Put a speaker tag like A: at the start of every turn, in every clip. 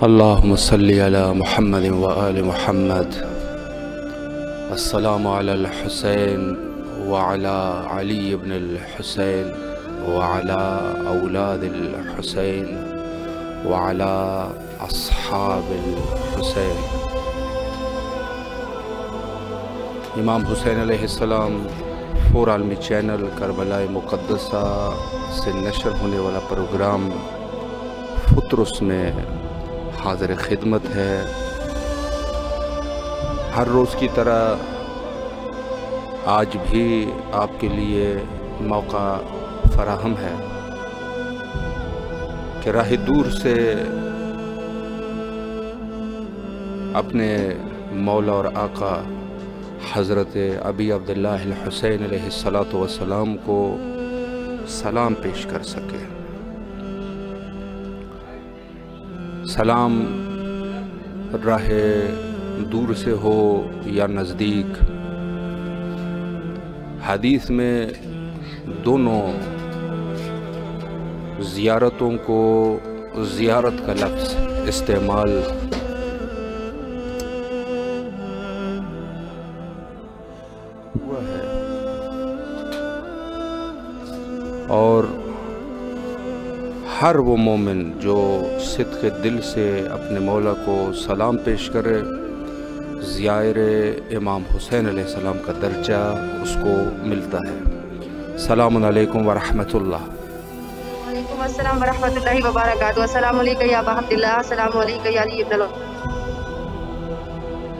A: اللهم صل على محمد وآل محمد. السلام على الحسين وعلى علي بن الحسين وعلى أولاد الحسين وعلى أصحاب الحسين. امام حسین علیہ السلام فور عالمی چینل کربلا مقدسہ سے نشر ہونے والا پروگرام فطرس میں حاضر خدمت ہے. ہر روز کی طرح آج بھی آپ کے لیے موقع فراہم ہے کہ راہ دور سے اپنے مولا اور آقا حضرت ابی عبداللہ الحسین علیہ السلام کو سلام پیش کر سکے. سلام راہ دور سے ہو یا نزدیک، حدیث میں دونوں زیارتوں کو زیارت کا لفظ استعمال ہوا ہے، اور ہر وہ مومن جو صدق دل سے اپنے مولا کو سلام پیش کرے، زائر امام حسین علیہ السلام کا درجہ اس کو ملتا ہے. السلام علیکم ورحمۃ اللہ.
B: وعلیکم السلام ورحمۃ اللہ وبرکاتہ. السلام علیکم یا ابا عبداللہ. السلام علیکم یا علی ابن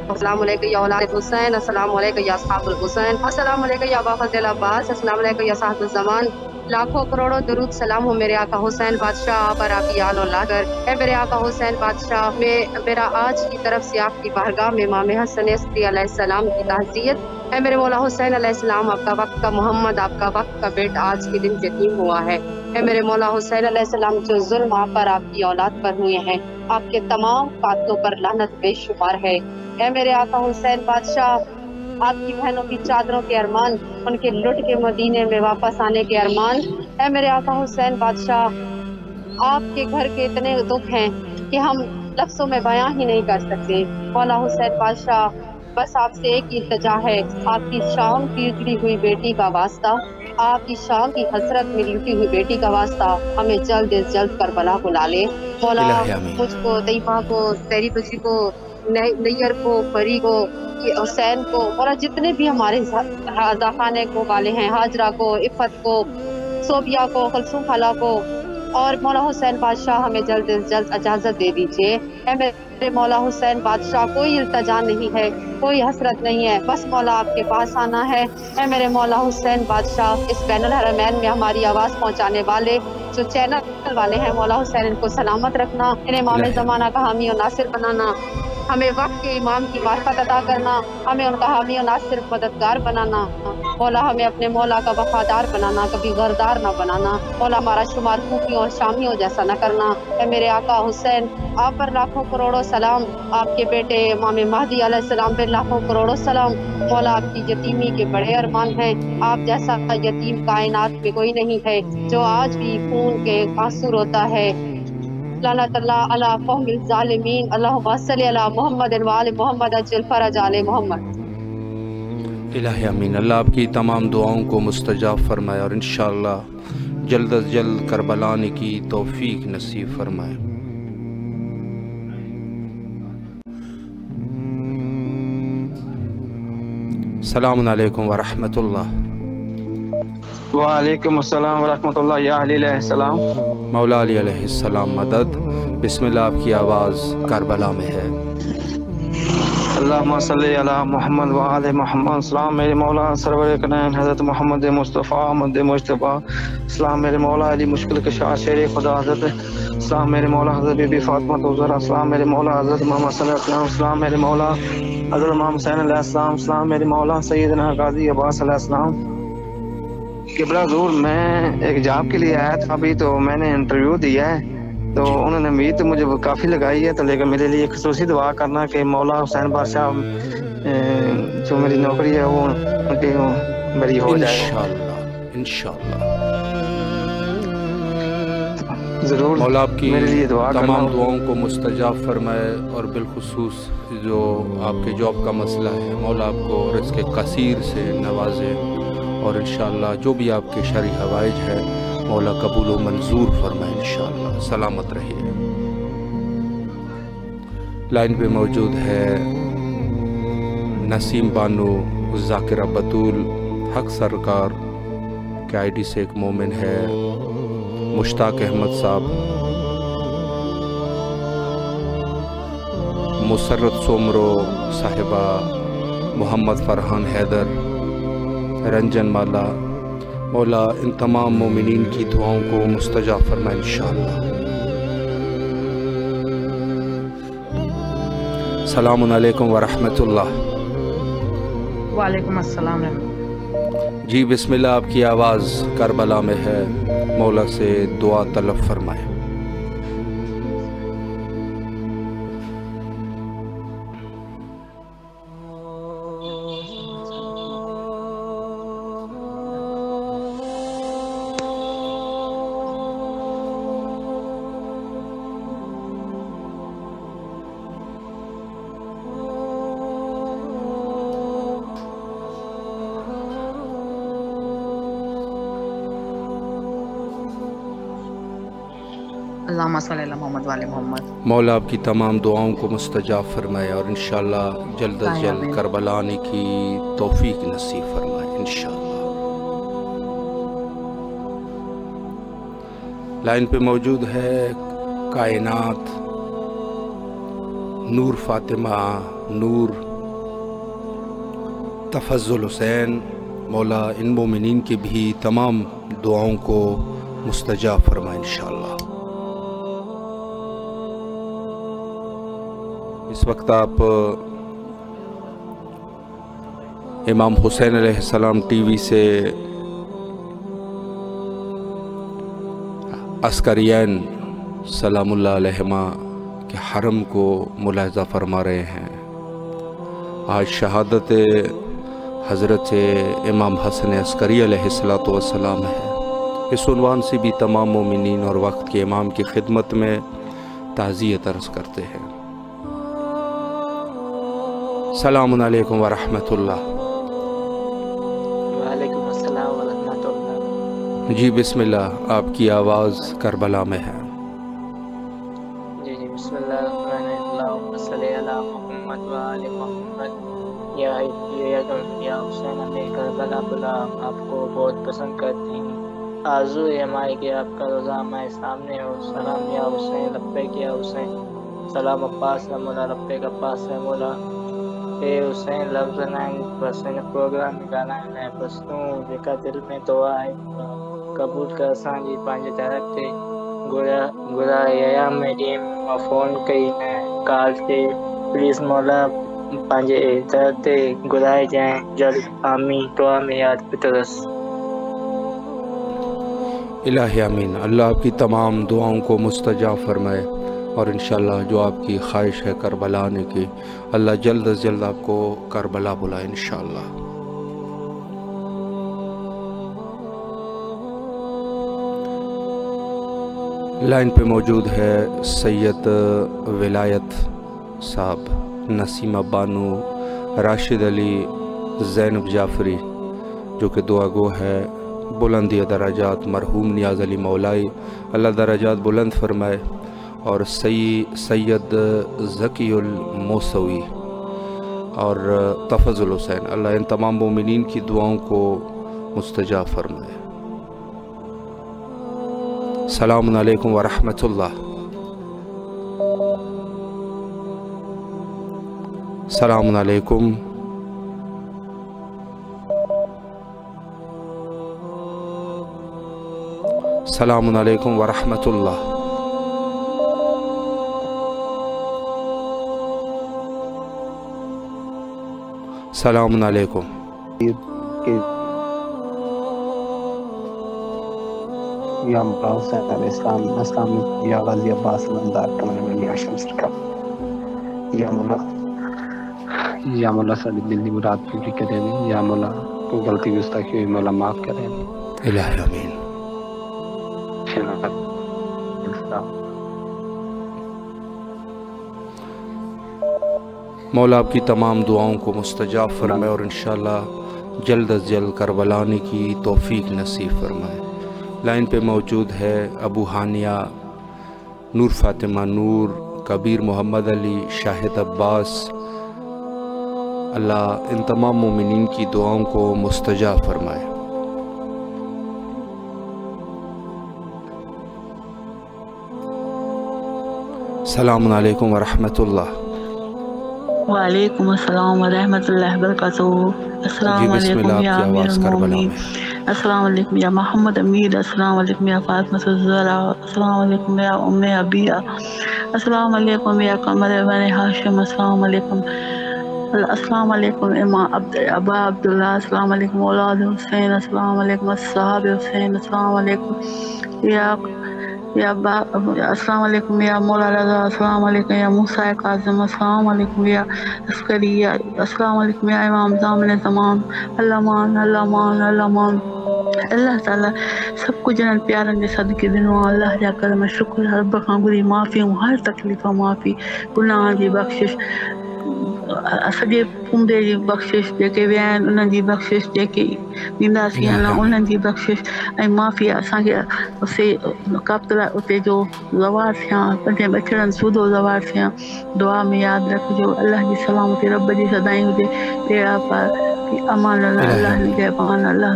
B: السلام علیکم یا اولاد حسین. السلام علیکم یا اصحاب الحسین. السلام علیکم یا ابا فضل عباس. السلام علیکم یا صاحب الزمان. لاکھوں کروڑوں درود سلام ہو میرے آقا حسین بادشاہ آپ اور آپ کی آل اولاد پر. اے میرے آقا حسین بادشاہ، میرا آج کی طرف سے آپ کی بارگاہ میں امام حسن عسکری علیہ السلام کی تعزیت. اے میرے مولا حسین علیہ السلام، آپ کا وقت کا محمد، آپ کا وقت کا بیٹا آج کے دن یتیم ہوا ہے. اے میرے مولا حسین علیہ السلام، جو ظلم آپ پر آپ کی اولاد پر ہوئے ہیں، آپ کے تمام قاتلوں پر لعنت بے شمار ہے. اے میرے آقا حسین بادشاہ، آپ کی بہنوں کی چادروں کے ارمان، ان کے لٹ کے مدینے میں واپس آنے کے ارمان. اے میرے آقا حسین بادشاہ، آپ کے گھر کے اتنے دکھ ہیں کہ ہم لفظوں میں بیاں ہی نہیں کر سکتے. مولا حسین بادشاہ، بس آپ سے ایک ہی التجا ہے، آپ کی شام کی اجڑی ہوئی بیٹی کا واسطہ، آپ کی شام کی حسرت میں لٹی ہوئی بیٹی کا واسطہ ہمیں جلد از جلد کربلا بلا لے. مولا مجھ کو، طیبہ کو، تیری بچی کو، نیر کو، پری کو، حسین کو، اور جتنے بھی ہمارے خانے کو والے ہیں، حاجرہ کو، عفت کو، صوبیہ کو، کلثوم خالہ کو، اور مولا حسین بادشاہ ہمیں جلد از جلد اجازت دے دیجیے. اے میرے مولا حسین بادشاہ، کوئی التجا نہیں ہے، کوئی حسرت نہیں ہے، بس مولا آپ کے پاس آنا ہے. اے میرے مولا حسین بادشاہ، اس بین الحرمین میں ہماری آواز پہنچانے والے جو چینل والے ہیں، مولا حسین ان کو سلامت رکھنا، انہیں امام زمانہ کا حامی و ناصر بنانا، ہمیں وقت کے امام کی معرفت عطا کرنا، ہمیں ان کا حامی و ناصر مددگار بنانا. مولا ہمیں اپنے مولا کا وفادار بنانا، کبھی غردار نہ بنانا. مولا ہمارا شمار کوفیوں اور شامیوں جیسا نہ کرنا. اے میرے آقا حسین، آپ پر لاکھوں کروڑوں سلام، آپ کے بیٹے امام مہدی علیہ السلام پر لاکھوں کروڑوں سلام. مولا آپ کی یتیمی کے بڑے ارمان ہیں، آپ جیسا یتیم کائنات میں کوئی نہیں ہے جو آج بھی خون کے آنسو روتا ہے. لعنت اللہ علی قوم الظالمین. اللہم صلی علی محمد وآل محمد عجل فرج آل محمد.
A: الہی امین. اللہ آپ کی تمام دعاؤں کو مستجاب فرمائے اور انشاءاللہ جلد از جلد کربلا آنے کی توفیق نصیب فرمائے. السلام علیکم ورحمۃ اللہ.
C: وعلیکم السلام ورحمۃ اللہ. یا علی علیہ السلام.
A: مولا علی علیہ السلام مدد. بسم اللہ. آپ کی آواز کربلا میں ہے.
C: اللہم صلی علی محمد وآل محمد. السلام میرے مولا سرور کنین حضرت محمد مصطفیٰ احمد مجتبیٰ. السلام میرے مولا علی مشکل کشا شیر خدا حضرت. السلام میرے مولا حضرت بی بی فاطمہ زہرا. السلام میرے مولا حضرت محمد صلی اللہ علیہ وسلم. السلام میرے مولا حضرت امام حسین علیہ السلام. السلام میرے مولا سیدنا قاضی عباس علیہ السلام. قبلہ حضور، میں ایک جاب کے لیے آیا تھا ابھی، تو میں نے انٹرویو دیا ہے، تو انہوں نے امید تو مجھے کافی لگائی ہے، تو لیکن میرے لیے خصوصی دعا کرنا کہ مولا حسین بادشاہ جو میری نوکری ہے وہ میری ہو جائے.
A: انشاءاللہ.
C: ضرور
A: مولا آپ کی
C: میرے لیے دعا کرنا.
A: تمام دعاؤں کو مستجاب فرمائے، اور بالخصوص جو آپ کے جاب کا مسئلہ ہے مولا آپ کو رزق کثیر سے نوازے، اور انشاءاللہ جو بھی آپ کے شرعی حوائج ہے مولا قبول و منظور فرمائے انشاءاللہ. سلامت رہیے. لائن پہ موجود ہے نسیم بانو ذاکرہ بطول حق سرکار کے آئی ڈی سے ایک مومن ہے مشتاق احمد صاحب، مسرت سومرو صاحبہ، محمد فرحان حیدر، رنجن مالا. مولا ان تمام مومنین کی دعاؤں کو مستجاب فرمائے انشاءاللہ. السلام علیکم ورحمۃ اللہ.
D: وعلیکم السلام.
A: جی بسم اللہ، آپ کی آواز کربلا میں ہے، مولا سے دعا طلب فرمائے.
D: اللہم صلی اللہ محمد وعلی محمد.
A: مولا آپ کی تمام دعاؤں کو مستجاب فرمائے، اور انشاءاللہ جلد از جلد کربلا آنے کی توفیق نصیب فرمائے انشاءاللہ. لائن پہ موجود ہے کائنات نور فاطمہ نور تفضل حسین. مولا ان مومنین کے بھی تمام دعاؤں کو مستجاب فرمائے انشاءاللہ. اس وقت آپ امام حسین علیہ السلام ٹی وی سے عسکریین سلام اللہ علیہما کے حرم کو ملاحظہ فرما رہے ہیں. آج شہادت حضرت امام حسن عسکری علیہ السلام ہے. اس عنوان سے بھی تمام مومنین اور وقت کے امام کی خدمت میں تعزیت عرض کرتے ہیں. السلام علیکم ورحمۃ اللہ.
E: وعلیکم السلام ورحمۃ اللہ.
A: جی بسم اللہ، آپ کی آواز کربلا میں ہے.
E: جی بسم اللہ الرحمن الرحیم. اللہم صلی علی محمد وعلی محمد. یا حسین علیہ کربلا بلا آپ کو بہت پسند کرتے ہیں. آرزو ہے ہماری کہ آپ کا روزہ ہمارے سامنے ہو. سلام یا حسین لبیک یا حسین. سلام عباس ہے مولا، لبیک عباس ہے مولا. اے حسین لفظ نائن پرسنٹ پروگرام گانا ہے پستوں جکا دل میں دعا ہے قبول کر سانجی پانچ طرف تے گرا یا میڈیم فون کئی نہ کال تے پلیز مولا پانچ طرف تے گرائے جائیں جلد. آمین. دعا میں یاد پترس.
A: الہی آمین. اللہ آپ کی تمام دعاؤں کو مستجاب فرمائے، اور انشاءاللہ جو آپ کی خواہش ہے کربلا آنے کی اللہ جلد از جلد آپ کو کربلا بلائے انشاءاللہ. لائن پہ موجود ہے سید ولایت صاحب، نسیمہ بانو، راشد علی، زینب جعفری، جو کہ دعا گو ہے. بلندی درجات مرحوم نیاز علی مولائی، اللہ درجات بلند فرمائے. اور سید ذکی الموسوی اور تفضل حسین، اللہ ان تمام مومنین کی دعاؤں کو مستجاب فرمائے. السلام علیکم ورحمۃ اللہ. السلام علیکم. السلام علیکم ورحمۃ اللہ. السلام علیکم.
F: یا حسین علیہ السلام یا غازی عباس لندار کمال ہاشم سرکار. یا مولا ساری دل کی مراد پوری کرے دیں. یا مولا کوئی غلطی گستاخی ہوئی مولا معاف کرے.
A: الہی آمین. مولا آپ کی تمام دعاؤں کو مستجاب فرمائے اور انشاءاللہ جلد از جلد کربلا آنے کی توفیق نصیب فرمائے۔ لائن پہ موجود ہے ابو ہانیہ، نور فاطمہ نور، کبیر محمد علی، شاہد عباس۔ اللہ ان تمام مومنین کی دعاؤں کو مستجاب فرمائے۔ السلام علیکم ورحمۃ اللہ۔
G: وعلیکم السلام ورحمۃ اللہ وبرکاتہ۔ السلام
A: بسم
G: علیکم
A: اللہ،
G: یا
A: آپ کی
G: امیر
A: آواز کربلا
G: المومنین،
A: میں۔
G: السلام علیکم یا محمد امیر، السلام علیکم یا فاطمہ الزہرا، السلام علیکم یا ام ابیہ، السلام علیکم یا قمر بن ہاشم، السلام علیکم، السلام علیکم امام ابا عبداللہ، السلام علیکم اولاد حسین، السلام علیکم اصحاب حسین، السلام علیکم یا السلام علیکم یا مولا رضا، السلام علیکم یا موسیٰ کاظم، السلام علیکم یا عسکری، السلام علیکم یا امام ضامن زمان، اللہ مان اللہ تعالیٰ سب کو جنت پیارن کے صدقے دنوں اللہ جا کرم شکر رب خان گری معافی ہر تکلیف معافی گناہ کی بخشش سجے پوندے جی بخشش جے وین انہن جی بخشش جے ڈیندا سی انہن جی بخشش ای معافی اساں کے اسے کاپتلا اتے جو زوار تھیا پنجے بچڑن سودو زوار تھیا دعا میں یاد رکھجو اللہ کی سلامتی رب جی سدائیں ہوجے تیرا پار امان اللہ نگہبان اللہ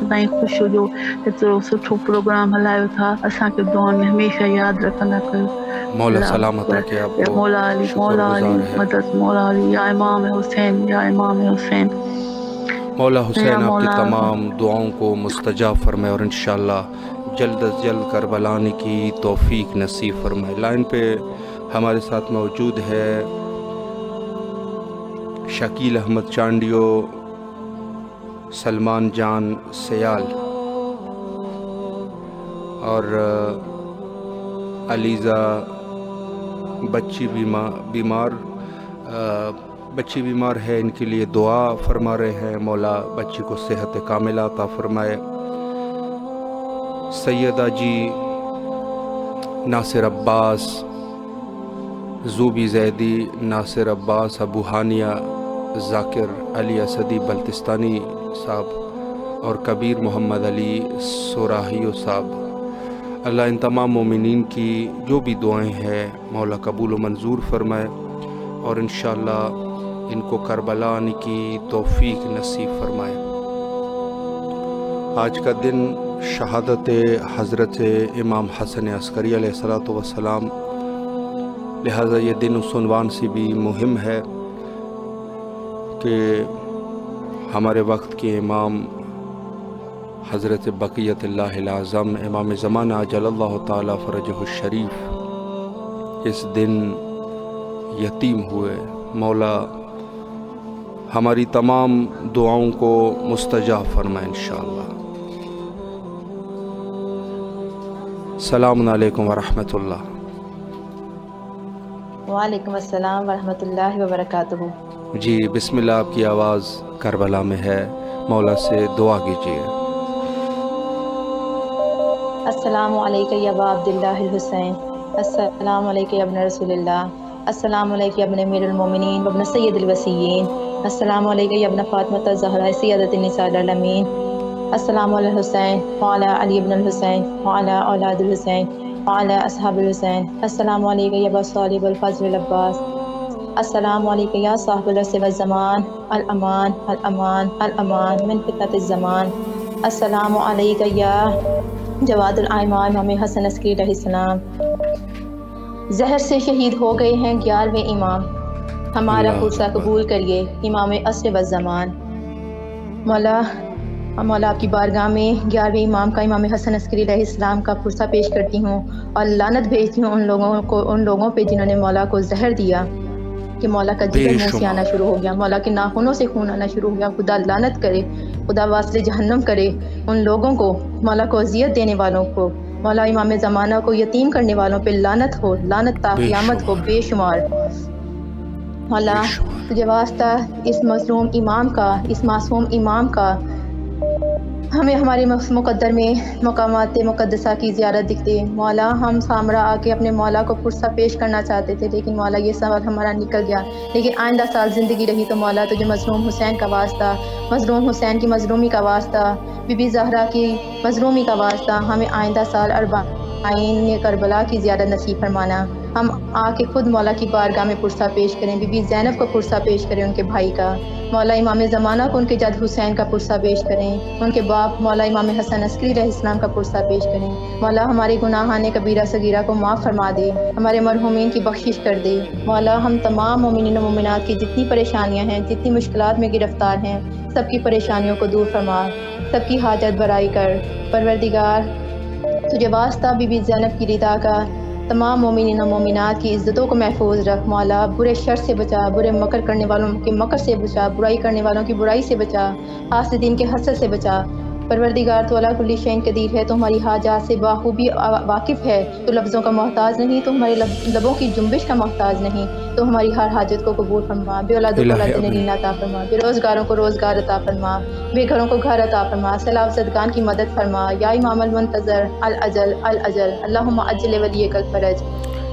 G: سدائیں خوش ہوجو اترو سٹھو پروگرام ہلایو تھا اساں کے دعا میں ہمیشہ یاد رکھندا کر
A: مولا سلامت رکھے آپ کو،
G: مولا علی
A: شکر گزار ہے۔
G: مدد مولا علی یا امام حسین یا امام حسین،
A: مولا حسین
G: یا
A: آپ کی
G: مولا
A: تمام دعاؤں کو مستجاب فرمائے اور انشاءاللہ جلد از جلد کربلا آنے کی توفیق نصیب فرمائے۔ لائن پہ ہمارے ساتھ موجود ہے شکیل احمد چانڈیو، سلمان جان سیال اور علیزہ بچی بیمار ہے، ان کے لیے دعا فرما رہے ہیں، مولا بچی کو صحت کاملہ عطا فرمائے۔ سیدہ جی ناصر عباس، زوبی زیدی، ناصر عباس، ابو ہانیہ، ذاکر علی اسدی بلتستانی صاحب اور کبیر محمد علی سوراہیو صاحب، اللہ ان تمام مومنین کی جو بھی دعائیں ہیں مولا قبول و منظور فرمائے اور انشاءاللہ ان کو کربلا آنے کی توفیق نصیب فرمائے۔ آج کا دن شہادت حضرت امام حسن عسکری علیہ السلام، لہٰذا یہ دن اس عنوان سے بھی مہم ہے کہ ہمارے وقت کے امام حضرت بقیت اللہ الاعظم امام زمانہ عجل اللہ تعالی فرجہ الشریف اس دن یتیم ہوئے۔ مولا ہماری تمام دعاؤں کو مستجاب فرمائے انشاءاللہ۔ السلام علیکم ورحمۃ اللہ۔
H: وعلیکم السلام ورحمۃ اللہ وبرکاتہ۔
A: جی بسم اللہ، آپ کی آواز کربلا میں ہے، مولا سے دعا کیجیے۔
H: السلام علیکم یا ابا عبداللہ الحسین، السلام علیکم یا ابن رسول اللہ، السلام علیکم یا ابن امیر المومنین وابن سید الوصیین، السلام علیکم یا ابن فاطمہ الزہرا سیدۃ النساء العالمین، السلام علی الحسین وعلی علی ابن الحسین وعلی اولاد الحسین وعلی اصحاب الحسین، السلام علیکم یا ابا صالح الفضل العباس، السلام علیکم یا صاحب العصر والزمان، الامان الامان الامان من فتنۃ الزمان، السلام علیکم یا جواد الائمان امام حسن عسکری علیہ السلام۔ زہر سے شہید ہو گئے ہیں 11ویں امام، ہمارا پرسہ قبول کریے امام عصر والزمان۔ مولا آپ کی بارگاہ میں 11ویں امام کا امام حسن عسکری علیہ السلام کا پرسہ پیش کرتی ہوں اور لعنت بھیجتی ہوں ان لوگوں پہ جنہوں نے مولا کو زہر دیا کہ مولا کا جگر منہ سے آنا شروع ہو گیا، مولا کے ناخنوں سے خون آنا شروع ہو گیا۔ خدا لعنت کرے، خدا واسطے جہنم کرے ان لوگوں کو، مولا کو اذیت دینے والوں کو، مولا امام زمانہ کو یتیم کرنے والوں پہ لعنت ہو، لعنت تا قیامت ہو بے شمار۔ مولا تجھے واسطہ اس مظلوم امام کا، اس معصوم امام کا ہمیں ہمارے مقدر میں مقامات مقدسہ کی زیارت دکھتے۔ مولا ہم سامرا آ کے اپنے مولا کو پرسہ پیش کرنا چاہتے تھے، لیکن مولا یہ سوال ہمارا نکل گیا۔ لیکن آئندہ سال زندگی رہی تو مولا تجھے مظلوم حسین کا واسطہ، مظلوم حسین کی مظلومی کا واسطہ، بی بی زہرا کی مظلومی کا واسطہ ہمیں آئندہ سال اربعین کربلا کی زیارت نصیب فرمانا۔ ہم آ کے خود مولا کی بارگاہ میں پرسہ پیش کریں، بی بی زینب کو پرسہ پیش کریں ان کے بھائی کا، مولا امام زمانہ کو ان کے جد حسین کا پرسہ پیش کریں، ان کے باپ مولا امام حسن عسکری علیہ السلام کا پرسہ پیش کریں۔ مولا ہمارے گناہان کبیرہ صغیرہ کو معاف فرما دے، ہمارے مرحومین کی بخشش کر دے۔ مولا ہم تمام مومنین و مومنات کی جتنی پریشانیاں ہیں، جتنی مشکلات میں گرفتار ہیں، سب کی پریشانیوں کو دور فرما، سب کی حاجت برائی کر۔ پروردگار تجھے واسطہ بی بی زینب کی رضا کا، تمام مومنین و مومنات کی عزتوں کو محفوظ رکھ۔ مولا برے شر سے بچا، برے مکر کرنے والوں کے مکر سے بچا، برائی کرنے والوں کی برائی سے بچا، حاسدین کے حسد سے بچا۔ پروردگار تو علی کل شیء قدیر ہے، تو ہماری حاجات سے بخوبی واقف ہے، تو لفظوں کا محتاج نہیں، تو ہمارے لبوں کی جنبش کا محتاج نہیں، تو ہماری ہر حاجت کو قبول فرما۔ بے اولاد کو اولاد نرینہ عطا فرما، بے روزگاروں کو روزگار عطا فرما، بے گھروں کو گھر عطا فرما، سیلاب زدگان کی مدد فرما۔ یا امام المنتظر الاجل الاجل اللہم عجل ولیک الفرج،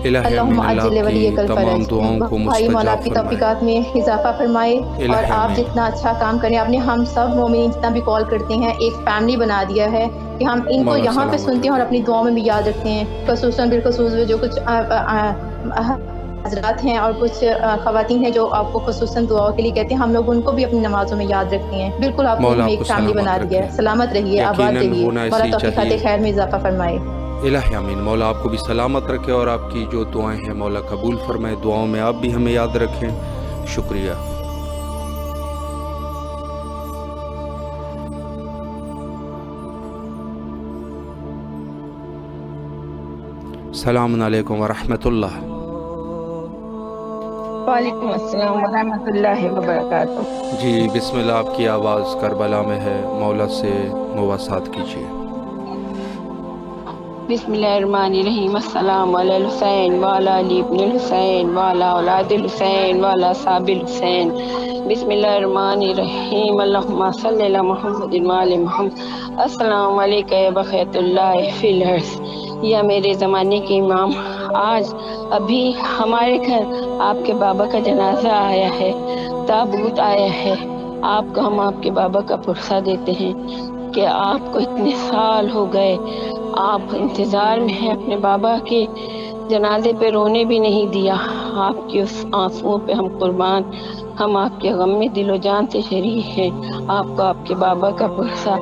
H: اللہم عجل ولیک الفرج۔ بھائی مولا آپ کی توفیقات میں اضافہ فرمائے، اور آپ جتنا اچھا کام کریں، آپ نے ہم سب مومنین جتنا بھی کال کرتے ہیں ایک فیملی بنا دیا ہے کہ ہم ان کو یہاں پہ سنتے ہیں اور اپنی دعاؤں میں بھی یاد رکھتے ہیں، خصوصاً بالخصوص جو کچھ حضرات ہیں اور کچھ خواتین ہیں جو آپ کو خصوصاً دعاؤں کے لیے کہتے ہیں، ہم لوگ ان کو بھی اپنی نمازوں میں یاد رکھتے ہیں۔ بالکل آپ نے ایک فیملی بنا دیا ہے۔ سلامت رہیے، آباد رہیے، مولا توفیقات خیر میں اضافہ فرمائے۔
A: الہی آمین۔ مولا آپ کو بھی سلامت رکھے اور آپ کی جو دعائیں ہیں مولا قبول فرمائے، دعاؤں میں آپ بھی ہمیں یاد رکھیں۔ شکریہ۔ السلام علیکم ورحمۃ اللہ۔
I: وعلیکم السلام ورحمۃ اللہ وبرکاتہ۔
A: جی بسم اللہ، آپ کی آواز کربلا میں ہے، مولا سے مواسات کیجیے۔
I: بسم اللہ الرحمن الرحیم۔ السلام علی الحسین وعلی علی ابن الحسین وعلی اولاد الحسین وعلی اصحاب الحسین۔ بسم اللہ الرحمن الرحیم۔ اللہم صلی علی محمد وعلی محمد۔ السلام علیکم یا بقیۃ اللہ فی الارض۔ یا میرے زمانے کے امام، آج ابھی ہمارے گھر آپ کے بابا کا جنازہ آیا ہے، تابوت آیا ہے۔ ہم آپ کے بابا کا پرسہ دیتے ہیں کہ آپ کو اتنے سال ہو گئے، آپ انتظار میں ہیں اپنے بابا کے جنازے پہ، رونے بھی نہیں دیا۔ آپ کی اس آنسوؤں پہ ہم قربان، ہم آپ کے غم میں دل و جان سے شریک ہیں۔ آپ کو آپ کے بابا کا پرسہ،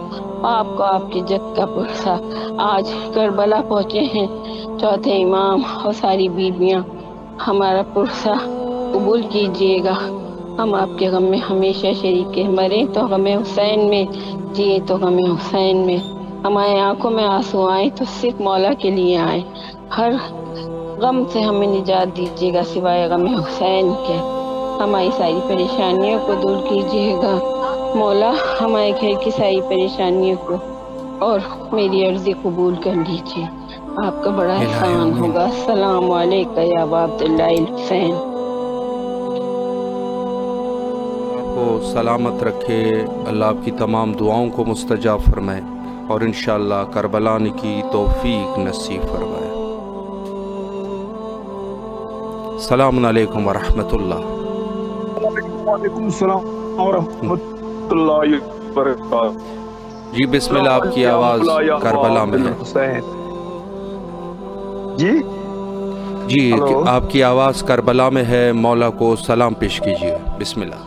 I: آپ کو آپ کے جد کا پرسہ۔ آج کربلا پہنچے ہیں چوتھے امام اور ساری بیویاں، ہمارا پرسہ قبول کیجیے گا۔ ہم آپ کے غم میں ہمیشہ شریک ہیں، مرے تو غم حسین میں، جیے تو غم حسین میں۔ ہمارے آنکھوں میں آنسو آئیں تو صرف مولا کے لیے آئیں۔ ہر غم سے ہمیں نجات دیجیے گا سوائے غم حسین کے۔ ہماری ساری پریشانیوں کو دور کیجیے گا مولا، ہمارے گھر کی ساری پریشانیوں کو، اور میری عرضی قبول کر لیجیے، آپ کا بڑا احسان ہوگا۔ السلام علیکم یا ابا عبداللہ الحسین۔
A: آپ کو سلامت رکھے، اللہ آپ کی تمام دعاؤں کو مستجاب فرمائے، اور انشاءاللہ کربلا آنے کی توفیق نصیب فرمائے۔ السلام علیکم ورحمۃ اللہ۔
J: وعلیکم السلام ورحمۃ اللہ وبرکاتہ۔
A: جی بسم اللہ، آپ کی آواز کربلا میں ہے۔ جی آپ کی آواز کربلا میں ہے، مولا کو سلام پیش کیجیے، بسم اللہ۔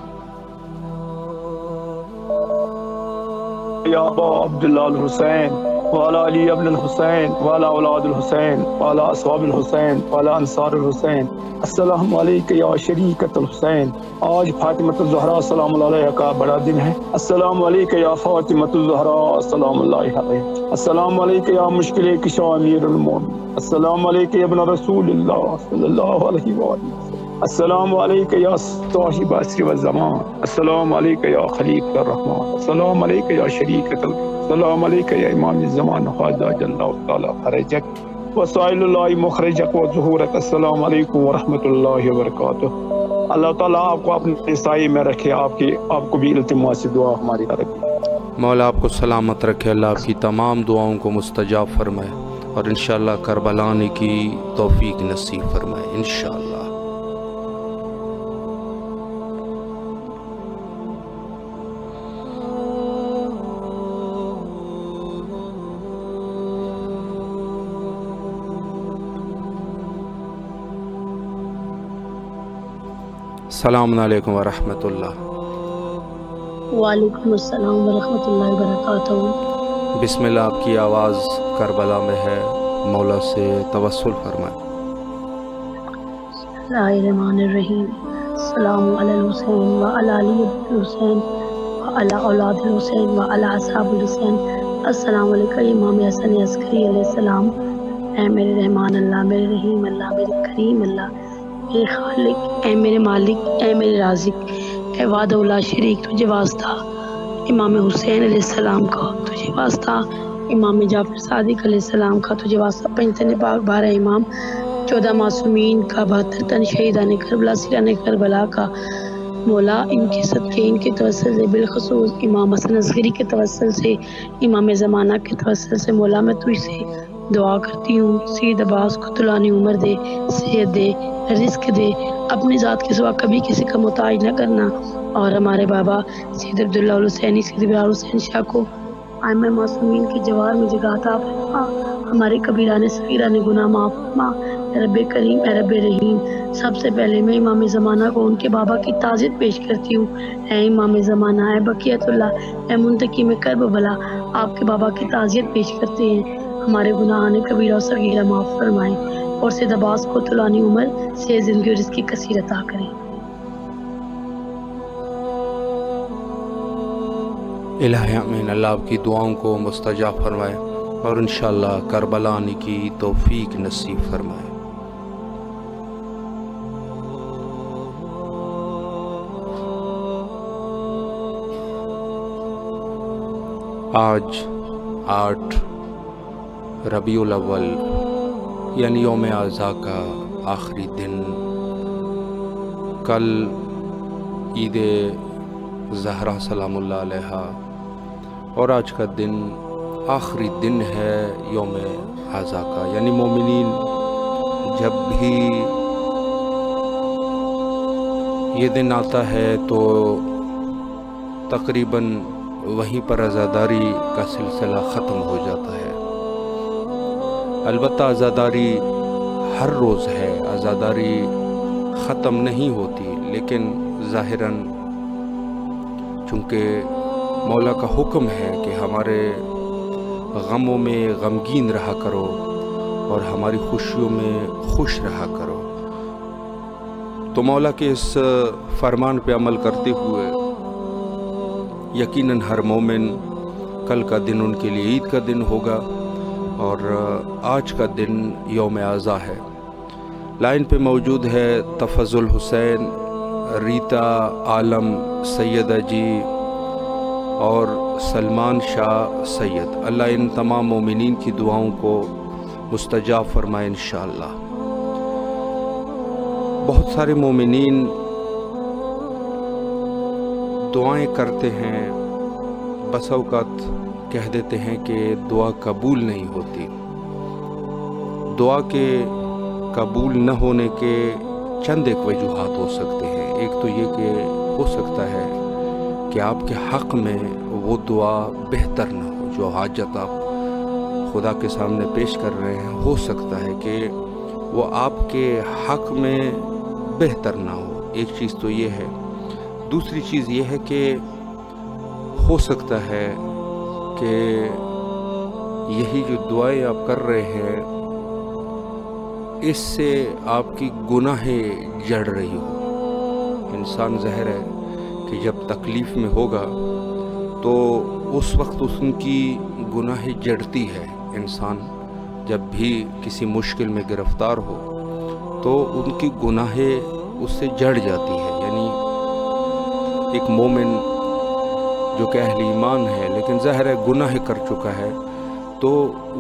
J: یا ابا عبداللہ الحسین وعلی علی ابن الحسین وعلی اولاد الحسین وعلی اصحاب الحسین وعلی انصار الحسین۔ السلام علیکم یا شریکت الحسین۔ آج فاطمۃ الزہرا سلام اللہ علیہا کا بڑا دن ہے۔ السلام علیکم یا فاطمۃ الزہرا سلام اللہ علیہ۔ السلام علیکم یا مشکل کشا امیر المومنین۔ السلام علیکم ابن رسول اللہ صلی اللہ علیہ وآلہ۔ السلام علیکم یا صاحب عصر و زمان۔ السلام علیکم یا خلیفۃ الرحمن۔ السلام علیکم یا شریکۃ السلام علیکم یا امام الزمان خواجہ جل اللہ تعالی فرجک وسائل اللہ مخرجک و ظہورک۔ السلام علیکم ورحمۃ اللہ وبرکاتہ۔ اللہ تعالیٰ آپ کو اپنے سائے میں رکھے، آپ کو بھی التماس دعا ہماری رکھے۔
A: مولا آپ کو سلامت رکھے، اللہ آپ کی تمام دعاؤں کو مستجاب فرمائے اور انشاءاللہ کربلا آنے کی توفیق نصیب فرمائے انشاءاللہ۔ السلام علیکم ورحمۃ اللہ۔
K: وعلیکم السلام ورحمۃ اللہ وبرکاتہ۔
A: بسم اللہ، آپ کی آواز کربلا میں ہے، مولا سے توسل فرمائیں۔
K: بسم اللہ الرحمن الرحیم۔ السلام علی الحسین وعلی علی الحسین وعلی اولاد الحسین وعلی اصحاب الحسین۔ السلام علیکم امام حسن عسکری علیہ السلام۔ اے میرے رحمان اللہ، میرے رحیم اللہ، میرے کریم اللہ، میرے خالق، اے میرے مالک، اے میرے رازق، اے وحدہ لا شریک، تجھے واسطہ امام حسین علیہ السلام کا، تجھے واسطہ امام جعفر صادق علیہ السلام کا، تجھے واسطہ پنجتن پاک 12 امام، 14 معصومین کا، 72 تن شہیدان کربلا، سیران کربلا کا۔ مولا ان کے صدقے، ان کے توسل سے، بالخصوص امام حسن عسکری کے توسل سے، امام زمانہ کے توسل سے، مولا میں تجھ سے دعا کرتی ہوں، سید عباس کو طولانی عمر دے، صحت دے، رزق دے، اپنی ذات کے سوا کبھی کسی کا محتاج نہ کرنا، اور ہمارے بابا سید عبداللہ الحسینی، سید ابراہیم حسین شاہ کو آئمہ معصومین کی جوار میں جگہ عطا فرما، ہمارے کبیران صغیران گناہ معاف فرما، اے رب کریم، اے رب رحیم۔ سب سے پہلے میں امام زمانہ کو ان کے بابا کی تعزیت پیش کرتی ہوں۔ اے امام زمانہ، اے بقیت اللہ، اے منتقم کرب بلا، آپ کے بابا کی تعزیت پیش کرتے ہیں، ہمارے گناہان کبیرہ و صغیرہ معاف فرمائیں، اور سید عباس کو طولانی عمر سے زندگی اور رزق کی کثیر عطا کریں۔
A: الہ آمین۔ اللہ آپ کی دعاؤں کو مستجاب فرمائے اور انشاءاللہ کربلا آنے کی توفیق نصیب فرمائے۔ آج 8 ربیع الاول یعنی یوم اعزا کا آخری دن، کل عید زہرا سلام اللہ علیہا، اور آج کا دن آخری دن ہے یوم اعزا کا، یعنی مومنین جب بھی یہ دن آتا ہے تو تقریباً وہیں پر عزاداری کا سلسلہ ختم ہو جاتا ہے۔ البتہ عزاداری ہر روز ہے، عزاداری ختم نہیں ہوتی، لیکن ظاہراً چونکہ مولا کا حکم ہے کہ ہمارے غموں میں غمگین رہا کرو اور ہماری خوشیوں میں خوش رہا کرو، تو مولا کے اس فرمان پہ عمل کرتے ہوئے یقیناً ہر مومن کل کا دن ان کے لیے عید کا دن ہوگا، اور آج کا دن یوم اعزا ہے۔ لائن پہ موجود ہے تفضل حسین، ریتا عالم سیدہ جی اور سلمان شاہ سید۔ اللہ ان تمام مومنین کی دعاؤں کو مستجاب فرمائے انشاءاللہ۔ بہت سارے مومنین دعائیں کرتے ہیں، بس اوقات کہہ دیتے ہیں کہ دعا قبول نہیں ہوتی۔ دعا کے قبول نہ ہونے کے چند ایک وجوہات ہو سکتے ہیں۔ ایک تو یہ کہ ہو سکتا ہے کہ آپ کے حق میں وہ دعا بہتر نہ ہو، جو حاجت آپ خدا کے سامنے پیش کر رہے ہیں، ہو سکتا ہے کہ وہ آپ کے حق میں بہتر نہ ہو۔ ایک چیز تو یہ ہے۔ دوسری چیز یہ ہے کہ ہو سکتا ہے کہ یہی جو دعائیں آپ کر رہے ہیں اس سے آپ کی گناہیں جڑ رہی ہو۔ انسان ظاہر ہے کہ جب تکلیف میں ہوگا تو اس وقت ان کی گناہیں جڑتی ہے۔ انسان جب بھی کسی مشکل میں گرفتار ہو تو ان کی گناہیں اس سے جڑ جاتی ہے۔ یعنی ایک مومن جو کہ اہل ایمان ہے لیکن ظاہر ہے گناہ کر چکا ہے، تو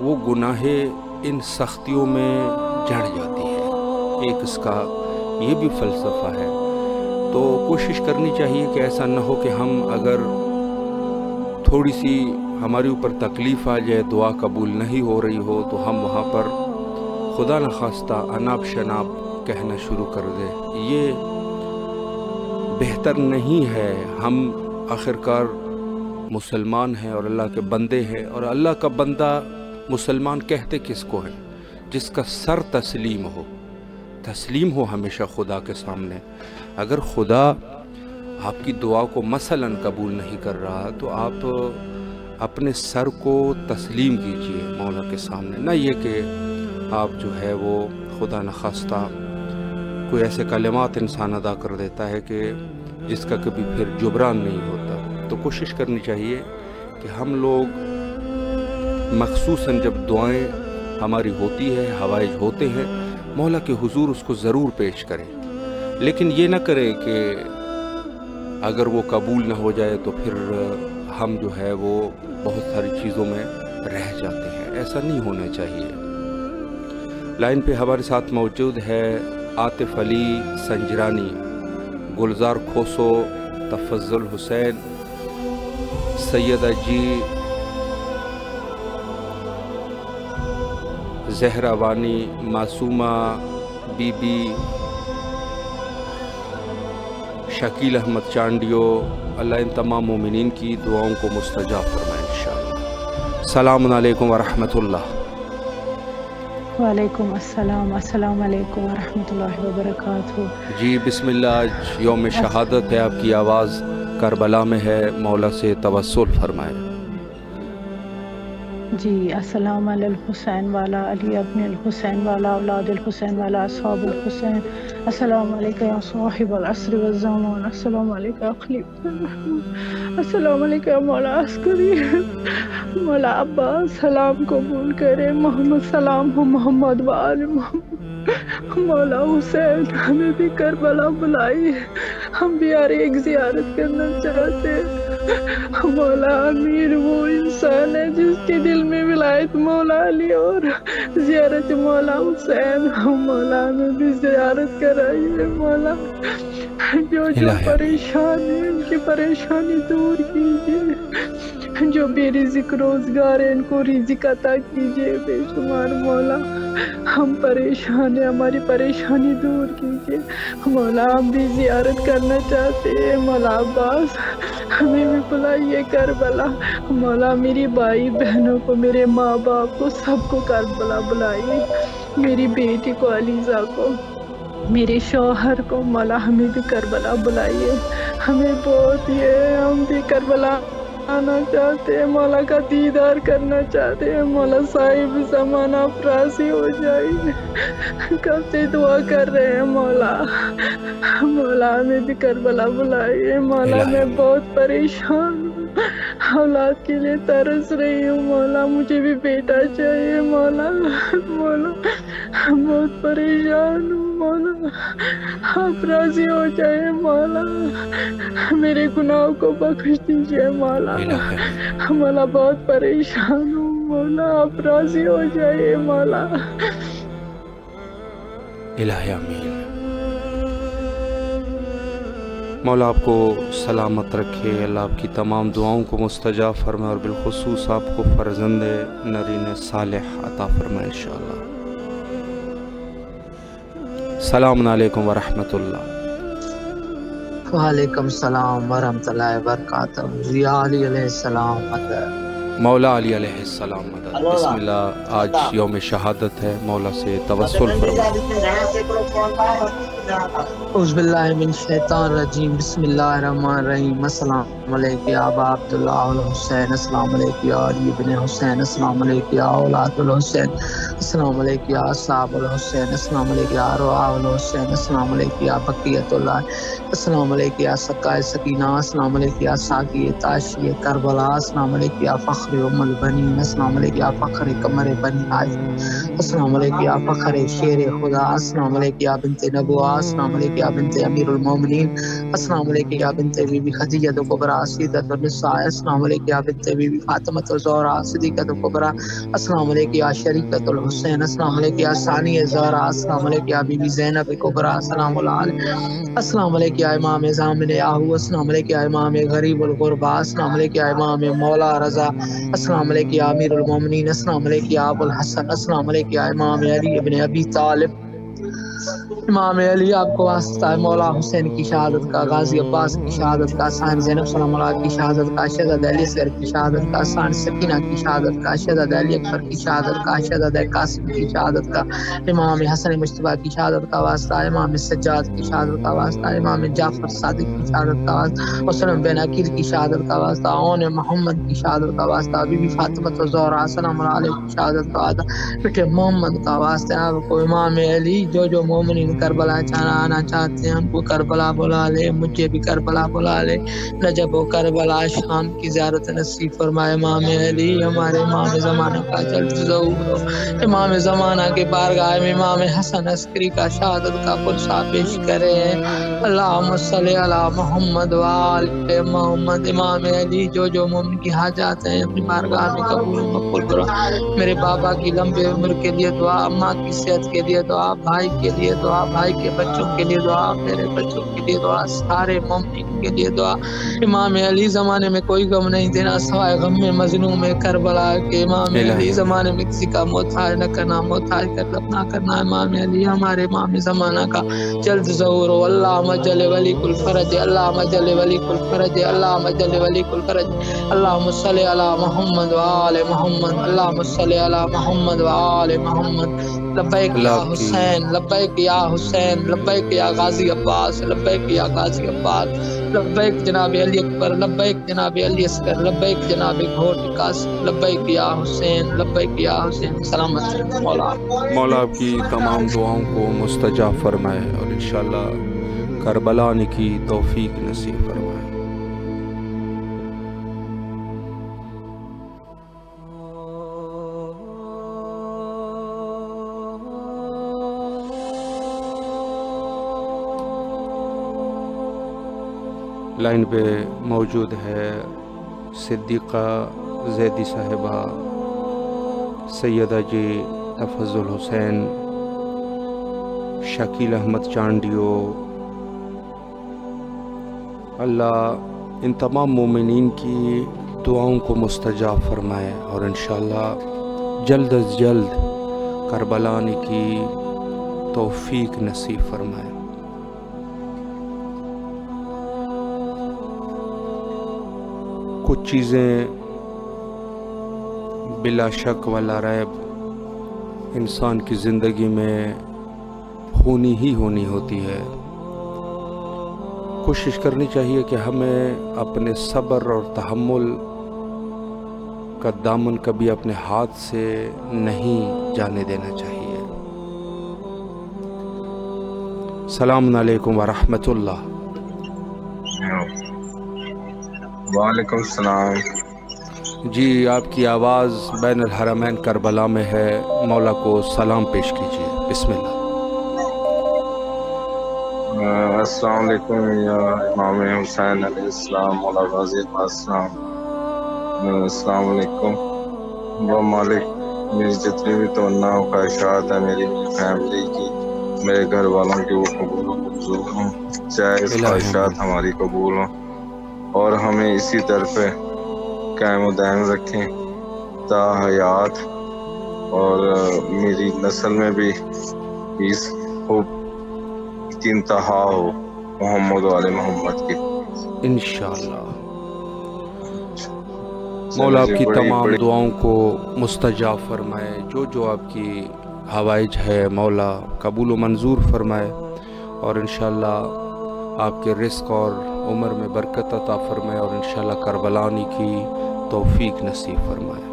A: وہ گناہیں ان سختیوں میں جڑ جاتی ہے۔ ایک اس کا یہ بھی فلسفہ ہے۔ تو کوشش کرنی چاہیے کہ ایسا نہ ہو کہ ہم اگر تھوڑی سی ہمارے اوپر تکلیف آ جائے، دعا قبول نہیں ہو رہی ہو، تو ہم وہاں پر خدا نخواستہ اناب شناب کہنا شروع کر دیں، یہ بہتر نہیں ہے۔ ہم آخرکار مسلمان ہیں اور اللہ کے بندے ہیں، اور اللہ کا بندہ مسلمان کہتے کس کو ہے؟ جس کا سر تسلیم ہو ہمیشہ خدا کے سامنے۔ اگر خدا آپ کی دعا کو مثلاً قبول نہیں کر رہا تو آپ اپنے سر کو تسلیم کیجئے مولا کے سامنے، نہ یہ کہ آپ جو ہے وہ خدا نخواستہ کوئی ایسے کلمات انسان ادا کر دیتا ہے کہ جس کا کبھی پھر جبران نہیں ہوتا۔ تو کوشش کرنی چاہیے کہ ہم لوگ مخصوصاً جب دعائیں ہماری ہوتی ہے، حوائج ہوتے ہیں، مولا کے حضور اس کو ضرور پیش کریں، لیکن یہ نہ کریں کہ اگر وہ قبول نہ ہو جائے تو پھر ہم جو ہے وہ بہت ساری چیزوں میں رہ جاتے ہیں۔ ایسا نہیں ہونا چاہیے۔ لائن پہ ہمارے ساتھ موجود ہے عاطف علی سنجرانی، گلزار کھوسو، تفضل حسین، سیدہ جی، زہرا وانی، معصومہ بی بی، شکیل احمد چانڈیو۔ اللہ ان تمام مومنین کی دعاؤں کو مستجاب فرمائے انشاءاللہ۔ السلام علیکم ورحمۃ اللہ۔
L: وعلیکم السلام، السلام علیکم ورحمۃ اللہ وبرکاتہ۔
A: جی بسم اللہ، آج یوم شہادت ہے، آپ کی آواز کربلا میں ہے، مولا سے توسل فرمائے۔
L: جی السلام علی الحسین والا علی ابن الحسین والا اولاد الحسین والا اصحاب الحسین، السلام علیکم یا صاحب العصر والزمان، السلام علیکم یا خلیفۃ الرحمن، السلام علیکم یا مولا عسکری، مولا عباس سلام قبول کرے، محمد سلام ہو محمد و آل محمد، مولا حسین ہمیں بھی کربلا بلائی، ہم بھی ہر ایک زیارت کرنا چاہتے ہیں۔ مولا امیر وہ انسان ہے جس کے دل میں ولایت مولا علی اور زیارت مولا حسین، مولا ہمیں بھی زیارت کرائیے، مولا جو پریشان ہے ان کی پریشانی دور کیجیے، جو بے رزق روزگار ہے ان کو رزق عطا کیجیے بے شمار، مولا ہم پریشان ہیں، ہماری پریشانی دور کیجیے، مولا ہم بھی زیارت کرنا چاہتے ہیں، مولا عباس ہمیں بھی بلائیے کربلا، مولا میری بھائی بہنوں کو، میرے ماں باپ کو، سب کو کربلا بلائیے، میری بیٹی کو علیزہ کو، میرے شوہر کو، مولا ہمیں بھی کربلا بلائیے، ہمیں بہت یہ ہم بھی کربلا آنا چاہتے ہیں، مولا کا دیدار کرنا چاہتے ہیں، مولا صاحب زمانہ افراسی ہو جائے، کب سے دعا کر رہے ہیں مولا، مولا ہمیں بھی کربلا بلائیے، مولا میں بہت پریشان ہوں، اولاد کے لیے ترس رہی ہوں، مولا مجھے بھی بیٹا چاہیے، مولا مولا بہت پریشان ہوں، مولا آپ راضی ہو جائے، مولا میرے گناہوں کو بخش دیجیے، مولا مولا بہت پریشان ہوں، مولا آپ راضی ہو جائے، مولا
A: الہی آمین۔ مولا آپ کو سلامت رکھے، اللہ آپ کی تمام دعاؤں کو مستجاب فرمائے، اور بالخصوص آپ کو فرزند نرین صالح عطا فرمائے انشاءاللہ۔ السلام علیکم ورحمۃ اللہ۔
M: وعلیکم السلام ورحمۃ اللہ وبرکاتہ۔ یا علی علیہ السلام مدد،
A: مولا علی علیہ السلام مدد۔ بسم اللہ، آج یوم شہادت ہے، مولا سے توسل فرمائے۔
M: اعوذ باللہ من الشیطان الرجیم، بسم اللہ الرحمن الرحیم۔ السلام علیکم یا ابا عبداللہ الحسین، السلام علیکم یا علی بن حسین، السلام علیکم یا اولاد الحسین، السلام علیکم یا اصحاب الحسین، السلام علیکم یا ارواح الحسین، السلام علیکم یا بقیت اللہ، السلام علیکم یا سقائے سکینہ، السلام علیکم یا ساقی تاشی کربلا، السلام علیکم یا فخر ام البنین، السلام علیکم یا فخر قمر بنی ہاشم، السلام علیکم یا فخر شیر خدا، السلام علیکم یا بنت نبوہ، السلام علیکم یا بنت امیر المومنین، السلام علیکم یا بنت بی بی خدیجہ کبریٰ الزہرا سیدۃ النساء، السلام علیکم یا بنت بی بی فاطمہ الزہرا صدیقۃ الکبریٰ، السلام علیکم یا شریکۃ الحسین، السلام علیکم یا ثانی الزہرا، السلام علیکم یا بی بی زینب کبریٰ، السلام علیکم، السلام علیکم یا امام زامن یاہو، السلام علیکم یا امام غریب الغربا، السلام علیکم یا امام مولا رضا، السلام علیکم یا امیر المومنین، السلام علیکم یا ابو الحسن، السلام علیکم یا امام علی ابن ابی طالب، امام علی آپ کو واسطہ ہے، مولا حسین کی شہادت کا، غازی عباس کی شہادت کا، سان زینب سلام اللہ کی شہادت کا، شہزادہ علی اصغر کی شہادت کا، سان سکینہ کی شہادت کا، شہزادہ علی اکبر کی شہادت کا، شہزادہ قاسم کی شہادت کا، امام حسن مجتبیٰ کی شہادت کا واسطہ، امام سجاد کی شہادت کا واسطہ، امام جعفر صادق کی شہادت کا واسطہ، وسلم بن عقیل کی شہادت کا واسطہ، اون محمد کی شہادت کا واسطہ، بی بی فاطمہ الزہرا سلام اللہ علیہ کی شہادت کا واسطہ، بیٹے محمد کا واسطہ آپ کو، امام علی جو مومنین کربلا آنا چاہتے ہیں ان کو کربلا بلا لے، مجھے بھی کربلا بلا لے، نجب و کربلا شام کی زیارت نصیب فرمائے، امام علی ہمارے امام زمانہ کا جلد ظہور ہو، امام زمانہ کے بارگاہ میں امام حسن عسکری کا شہادت کا پرسہ پیش کرے، اللہم صلی علی محمد وآل محمد، امام علی جو مومن کی حاجات ہیں اپنی بارگاہ میں قبول و مقبول کرو، میرے بابا کی لمبے عمر کے لیے دعا، اماں کی صحت کے لیے دعا، بھائی کے لیے دعا، بھائی کے بچوں کے لیے دعا، میرے بچوں کے لیے دعا، سارے مومنین کے لیے دعا، امام علی زمانے میں کوئی غم نہیں دینا سوائے غم میں مظلوم کربلا کے، امام علی زمانے میں کسی کا محتاج نہ کرنا، محتاج کر نہ کرنا، امام علی ہمارے امام زمانہ کا جلد ظہور ہو، اللہم اجل ولی کل فرج، اللہم اجل ولی کل فرج، اللہم اجل ولی کل فرج، اللہم صلی علی محمد وآل محمد، اللہم صلی علی محمد وآل محمد، لبیک یا حسین، لبیک یا حسین، لبیک یا غازی عباس، لبیک یا غازی عباس، لبیک جناب علی اکبر، لبیک جناب علی اصغر، لبیک جناب گھوٹ قاسم، لبیک یا حسین، لبیک یا حسین، سلامت مولا۔
A: مولا آپ کی تمام دعاؤں کو مستجاب فرمائے اور انشاءاللہ کربلا آنے کی توفیق نصیب فرمائے۔ لائن پہ موجود ہے صدیقہ زیدی صاحبہ، سیدہ جی تفضل حسین، شکیل احمد چانڈیو، اللہ ان تمام مومنین کی دعاؤں کو مستجاب فرمائے اور انشاءاللہ جلد از جلد کربلا آنے کی توفیق نصیب فرمائے۔ کچھ چیزیں بلا شک ولا ریب انسان کی زندگی میں ہونی ہی ہونی ہوتی ہے۔ کوشش کرنی چاہیے کہ ہمیں اپنے صبر اور تحمل کا دامن کبھی اپنے ہاتھ سے نہیں جانے دینا چاہیے۔ السلام علیکم ورحمۃ اللہ۔
N: وعلیکم السلام۔
A: جی آپ کی آواز بین الحرمین کربلا میں ہے، مولا کو سلام پیش کیجیے، بسم اللہ۔
N: السلام علیکم یا امام حسین علیہ السلام، مولا غازی عباس السلام، السلام علیکم۔ وہ مالک میری جتنی بھی تمنا و خواہشات ہیں میری فیملی کی، میرے گھر والوں کی، وہ قبول و منظور ہوں، چاہے اس خواہشات ہماری قبول ہوں اور ہمیں اسی در پہ قائم و دائم رکھیں تا حیات، اور میری نسل میں بھی اس خوب کی انتہا ہو محمد و آل محمد کی
A: انشاءاللہ۔ مولا آپ کی تمام دعاؤں کو مستجاب فرمائے، جو آپ کی حوائج ہے مولا قبول و منظور فرمائے اور انشاءاللہ آپ کے رزق اور عمر میں برکت عطا فرمائے اور انشاءاللہ کربلا آنے کی توفیق نصیب فرمائے۔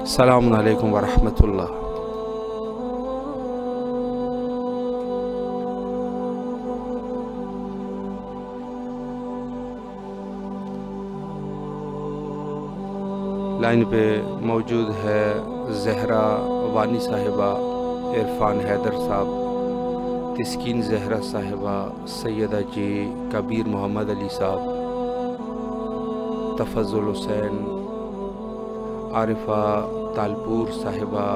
A: السلام علیکم ورحمۃ اللہ۔ لائن پہ موجود ہے زہرا وانی صاحبہ، عرفان حیدر صاحب، تسکین زہرا صاحبہ، سیدہ جی کبیر محمد علی صاحب، تفضل حسین، عارفہ تالپور صاحبہ،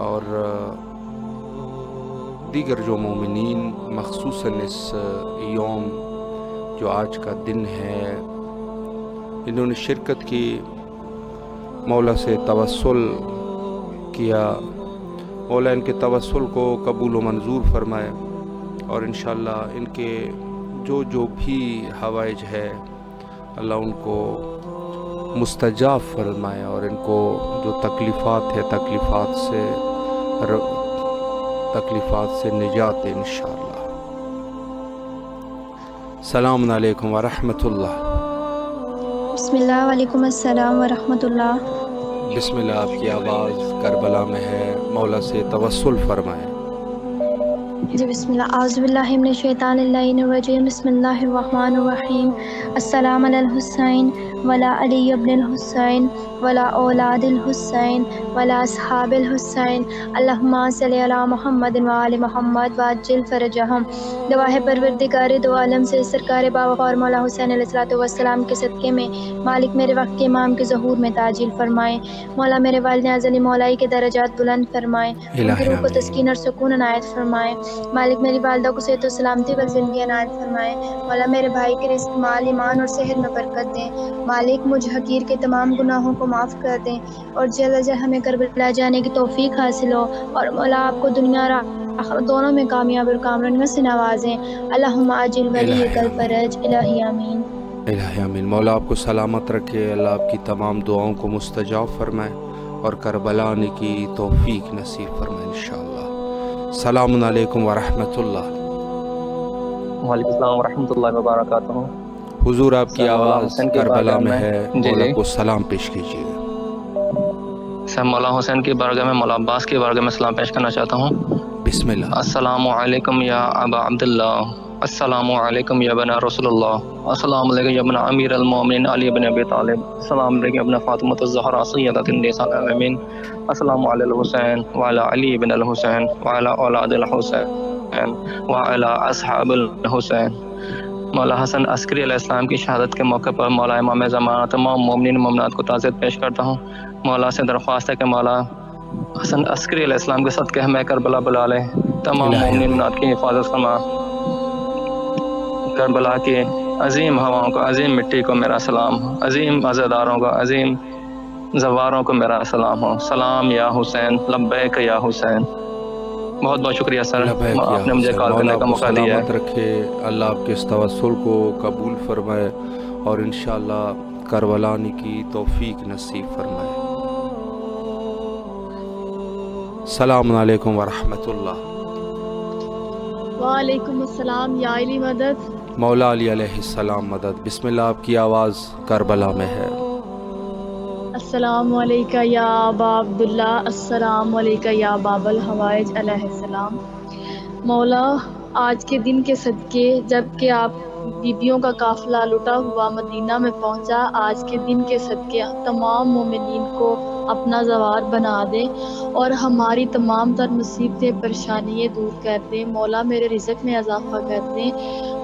A: اور دیگر جو مومنین مخصوصاً اس یوم جو آج کا دن ہے انہوں نے شرکت کی، مولا سے توسل کیا، مولا ان کے توسل کو قبول و منظور فرمائے، اور انشاءاللہ ان کے جو بھی حوائج ہے اللہ ان کو مستجاب فرمائے، اور ان کو جو تکلیفات ہے تکلیفات سے نجات انشاءاللہ۔ السلام علیکم ورحمۃ اللہ۔
O: بسم اللہ، وعلیکم السلام ورحمۃ اللہ۔
A: بسم اللہ، آپ کی آواز کربلا میں ہے، مولا سے توسل فرمائیں۔
O: جی بسم اللہ، اعوذ باللہ من الشیطان اللعین الرجیم، بسم اللہ الرحمن الرحیم۔ السلام علی الحسین ولا علی ابن الحسین ولا اولاد الحسین ولا اصحاب الحسین، اللہم صلی علی محمد وآل محمد وعجل فرجہم۔ دعا ہے پروردگار دو عالم سے سرکار باوقار مولا حسین علیہ السلام کے صدقے میں مالک میرے وقت کے امام کے ظہور میں تعجیل فرمائیں، مولا میرے والد ازلی مولائی کے درجات بلند فرمائیں، ان کی روح کو تسکین اور سکون عنایت فرمائیں، مالک میری والدہ کو صحت و سلامتی و زندگی عنایت فرمائیں، مولا میرے بھائی کے رزق، مال، ایمان اور صحت میں برکت دیں، مالک مجھ حقیر کے تمام گناہوں کو معاف کر دیں، اور جلد از جلد ہمیں کربلا جانے کی توفیق حاصل ہو، اور مولا آپ کو دنیا اور آخرت دونوں میں کامیاب اور کامرانیوں سے نوازیں، اللہم عاجل ولی کل فرج، الہی آمین۔
A: الہی آمین۔ مولا آپ کو سلامت رکھے، اللہ آپ کی تمام دعاؤں کو مستجاب فرمائے اور کربلا آنے کی توفیق نصیب فرمائے انشاءاللہ۔ السلام علیکم ورحمۃ اللہ۔
P: وعلیکم السلام ورحمۃ اللہ وبرکاتہ۔
A: حضور آپ کی آواز کربلا میں ہے، مولا کو سلام پیش کیجیے۔
P: سر مولا حسین کی بارگاہ میں، مولا عباس کی بارگاہ میں سلام پیش کرنا چاہتا ہوں۔
A: بسم اللہ۔
P: السلام علیکم یا ابا عبداللہ، السلام علیکم یا بنا رسول اللہ، السلام علیکم یا بنا امیر المومنین علی بن ابی طالب، السلام علیکم یا بنا فاطمۃ الزہرا سیدۃ النساء العالمین، السلام علی الحسین وعلی علی بن الحسین وعلی اولاد الحسین وعلی اصحاب الحسین۔ مولا حسن عسکری علیہ السلام کی شہادت کے موقع پر مولا امام زمانہ تمام مومنین مومنات کو تعزیت پیش کرتا ہوں۔ مولا سے درخواست ہے کہ مولا حسن عسکری علیہ السلام کے صدقے ہمیں کربلا بلا لے، تمام مومنین مومنات کی حفاظت فرما، کربلا کی عظیم ہواؤں کو، عظیم مٹی کو میرا سلام، عظیم عزاداروں کو، عظیم زواروں کو میرا سلام ہو۔ سلام یا حسین، لبیک یا حسین۔ بہت بہت شکریہ سر، آپ نے مجھے کال کرنے کا موقع دیا ہے۔
A: سلامت رکھے، اللہ آپ کے اس توسل کو قبول فرمائے اور انشاءاللہ کربلا آنے کی توفیق نصیب فرمائے۔ السلام علیکم ورحمۃ اللہ۔
Q: وعلیکم السلام یا علی مدد۔
A: مولا علی علیہ السلام مدد۔ بسم اللہ، آپ کی آواز کربلا میں ہے۔
Q: السلام علیکم یا ابا عبداللہ، السلام علیکم یا باب الحوائج علیہ السلام۔ مولا آج کے دن کے صدقے جب کہ آپ بیبیوں کا قافلہ لٹا ہوا مدینہ میں پہنچا، آج کے دن کے صدقے تمام مومنین کو اپنا زوار بنا دے اور ہماری تمام تر مصیبتیں پریشانیاں دور کر دیں۔ مولا میرے رزق میں اضافہ کر دیں،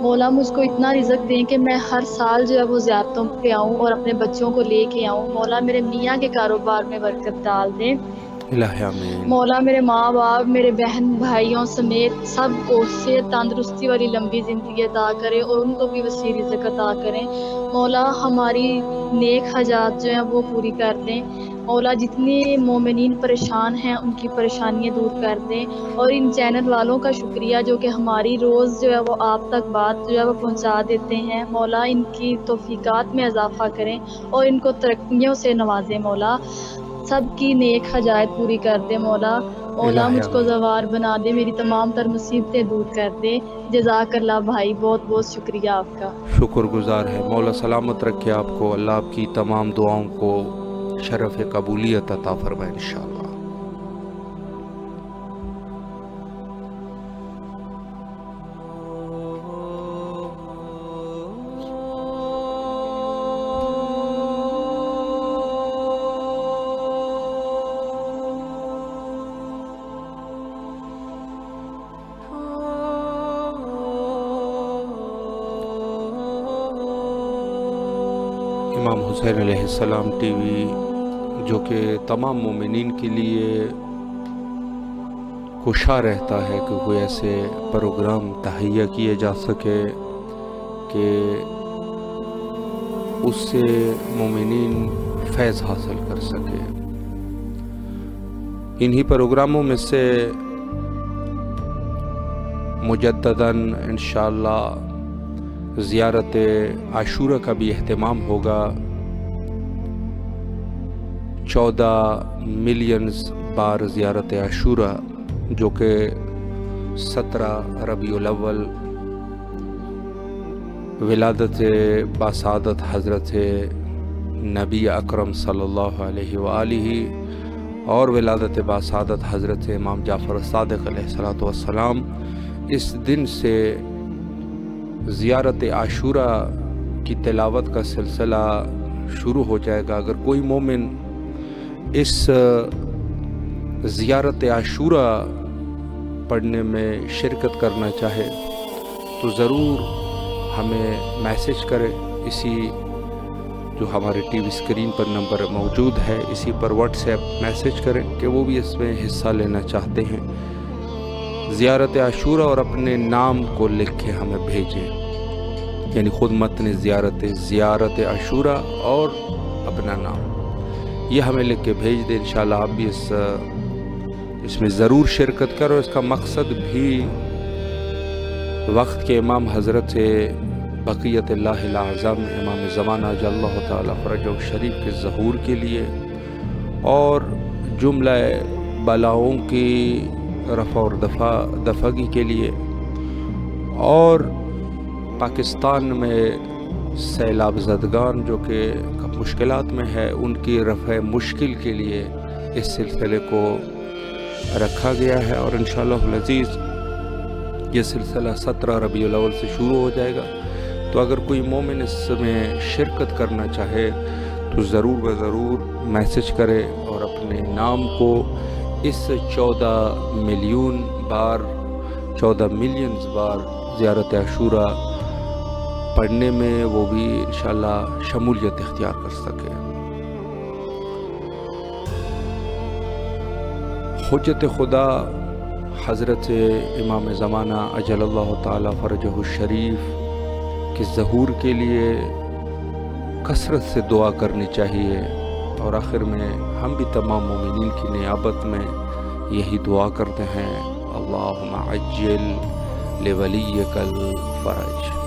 Q: مولا مجھ کو اتنا رزق دیں کہ میں ہر سال جو ہے وہ زیارتوں پہ آؤں اور اپنے بچوں کو لے کے آؤں۔ مولا میرے میاں کے کاروبار میں برکت ڈال دیں۔
A: الہی آمین۔
Q: مولا میرے ماں باپ، میرے بہن بھائیوں سمیت سب کو صحت تندرستی والی لمبی زندگی عطا کرے اور ان کو بھی وسیع رزق عطا کریں۔ مولا ہماری نیک حاجات جو ہیں وہ پوری کر دیں۔ مولا جتنے مومنین پریشان ہیں ان کی پریشانیاں دور کر دیں، اور ان چینل والوں کا شکریہ جو کہ ہماری روز جو ہے وہ آپ تک بات جو ہے وہ پہنچا دیتے ہیں۔ مولا ان کی توفیقات میں اضافہ کریں اور ان کو ترقیوں سے نوازیں۔ مولا سب کی نیک حاجات پوری کر دے۔ مولا مجھ کو زوار بنا دے، میری تمام تر مصیبتیں دور کر دے۔ جزاک اللہ بھائی، بہت بہت شکریہ آپ کا۔
A: شکر گزار ہے، مولا سلامت رکھے آپ کو، اللہ آپ کی تمام دعاؤں کو شرف قبولیت عطا فرمائے انشاءاللہ۔ امام حسین علیہ السلام ٹی وی جو کہ تمام مومنین کے لیے کوشاں رہتا ہے کہ کوئی ایسے پروگرام تہیہ کیے جا سکے کہ اس سے مومنین فیض حاصل کر سکے. انہی پروگراموں میں سے مجدداً انشاءاللہ زیارت عاشورہ کا بھی اہتمام ہوگا. 14 ملینز بار زیارت عاشورہ جو کہ 17 ربیع الاول ولادت باسعادت حضرت نبی اکرم صلی اللہ علیہ وآلہ اور ولادت باسعادت حضرت امام جعفر صادق علیہ السلام، اس دن سے زیارت عاشورہ کی تلاوت کا سلسلہ شروع ہو جائے گا. اگر کوئی مومن اس زیارت عاشورہ پڑھنے میں شرکت کرنا چاہے تو ضرور ہمیں میسج کرے. اسی جو ہمارے ٹی وی اسکرین پر نمبر موجود ہے اسی پر واٹس ایپ میسج کریں کہ وہ بھی اس میں حصہ لینا چاہتے ہیں. زیارت عاشورہ اور اپنے نام کو لکھ کے ہمیں بھیجیں، یعنی خود متن زیارت عاشورہ اور اپنا نام یہ ہمیں لکھ کے بھیج دیں. انشاءاللہ آپ بھی اس میں ضرور شرکت کرو. اس کا مقصد بھی وقت کے امام حضرت بقیت اللہ الاعظم امام زمانہ اجل اللہ تعالی فرجہ شریف کے ظہور کے لیے اور جملہ بلاؤں کی رفع اور دفعگی کے لیے اور پاکستان میں سیلاب زدگان جو کہ مشکلات میں ہے ان کی رفع مشکل کے لیے اس سلسلے کو رکھا گیا ہے. اور انشاءاللہ العزیز یہ سلسلہ 17 ربیع الاول سے شروع ہو جائے گا. تو اگر کوئی مومن اس میں شرکت کرنا چاہے تو ضرور بضرور میسج کرے اور اپنے نام کو اس 14 ملینز بار زیارت عاشورہ پڑھنے میں وہ بھی انشاءاللہ شمولیت اختیار کر سکے. حجت خدا حضرت امام زمانہ اجل اللہ تعالی فرجہ الشریف کے ظہور کے لیے کثرت سے دعا کرنی چاہیے. اور آخر میں ہم بھی تمام مومنین کی نیابت میں یہی دعا کرتے ہیں، اللہم عجل لولیک الفرج.